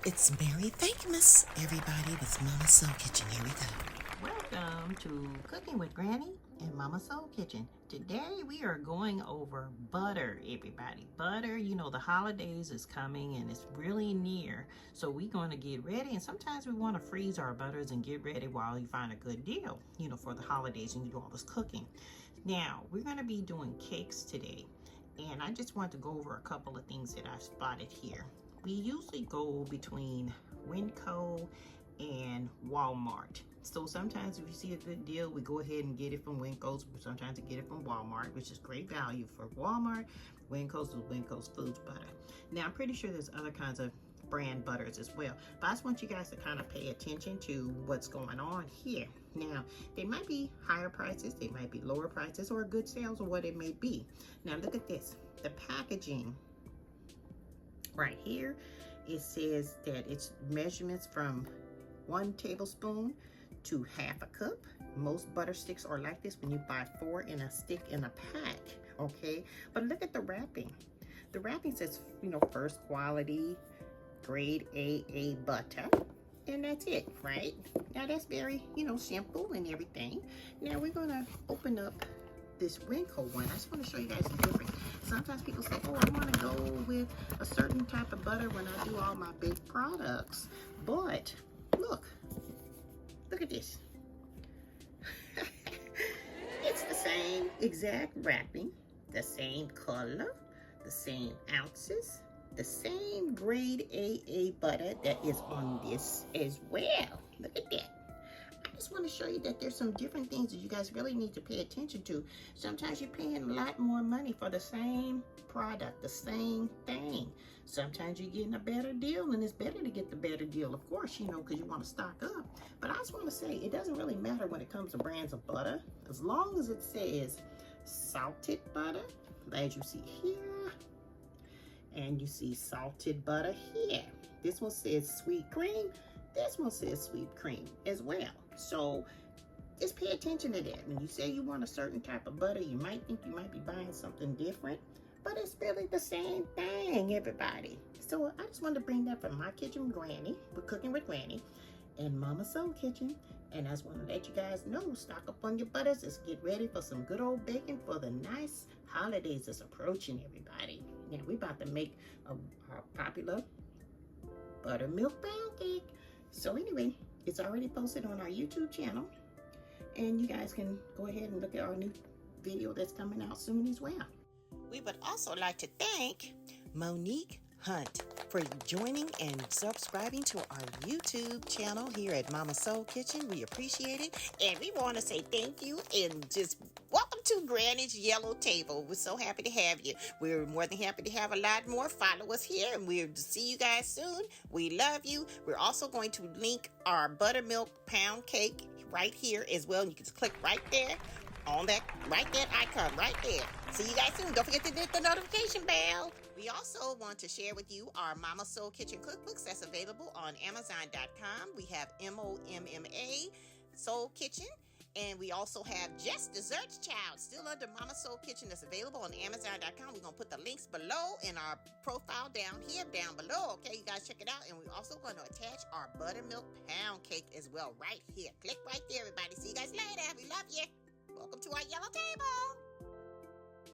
It's Merry Thankmas, everybody, with Mama Soul Kitchen. Here we go. Welcome to Cooking with Granny and Mama Soul Kitchen. Today we are going over butter, everybody. Butter, you know, the holidays is coming and it's really near. So we're going to get ready, and sometimes we want to freeze our butters and get ready while you find a good deal, you know, for the holidays and you do all this cooking. Now, we're going to be doing cakes today, and I just want to go over a couple of things that I've spotted here. We usually go between Winco and Walmart. So sometimes if you see a good deal, we go ahead and get it from Winco's. Sometimes we get it from Walmart, which is great value for Walmart. Winco's is Winco's Foods butter. Now, I'm pretty sure there's other kinds of brand butters as well, but I just want you guys to kind of pay attention to what's going on here. Now, they might be higher prices, they might be lower prices, or good sales, or what it may be. Now, look at this. The packaging right here, it says that it's measurements from 1 tablespoon to half a cup. Most butter sticks are like this when you buy 4 in a stick in a pack, okay? But look at the wrapping. The wrapping says, you know, first quality, grade AA butter, and that's it, right? Now that's very, you know, simple and everything. Now we're gonna open up this Winco one. I just want to show you guys the difference. Sometimes people say, oh, I want to go with a certain type of butter when I do all my big products. But look at this. It's the same exact wrapping, the same color, the same ounces, the same grade AA butter that is on this as well. Look at that. I just want to show you that there's some different things that you guys really need to pay attention to. Sometimes you're paying a lot more money for the same product, the same thing. Sometimes you're getting a better deal, and it's better to get the better deal, of course, you know, because you want to stock up. But I just want to say, it doesn't really matter when it comes to brands of butter, as long as it says salted butter, as you see here, and you see salted butter here. This one says sweet cream. This one says sweet cream as well. So just pay attention to that. When you say you want a certain type of butter, you might think you might be buying something different, but it's really the same thing, everybody. So I just wanted to bring that from my kitchen with Granny, with Cooking with Granny, and Mama Soul Kitchen. And I just want to let you guys know, stock up on your butters. Let's get ready for some good old baking for the nice holidays that's approaching, everybody. Now we're about to make our popular buttermilk pound cake. So anyway, it's already posted on our YouTube channel, and you guys can go ahead and look at our new video that's coming out soon as well. We would also like to thank Monique Hunt for joining and subscribing to our YouTube channel here at Mama Soul Kitchen. We appreciate it, and we want to say thank you and just welcome to Granny's Yellow Table. We're so happy to have you. We're more than happy to have a lot more. Follow us here, and we'll see you guys soon. We love you. We're also going to link our buttermilk pound cake right here as well. You can just click right there on that icon right there. See you guys soon. Don't forget to hit the notification bell. We also want to share with you our Mama Soul Kitchen cookbooks that's available on Amazon.com. We have MOMMA Soul Kitchen, and we also have Just Desserts Child still under Mama Soul Kitchen that's available on Amazon.com. We're going to put the links below in our profile down below. Okay, you guys check it out. And we're also going to attach our buttermilk pound cake as well right here. Click right there, everybody. See you guys later. We love you. Welcome to our yellow table.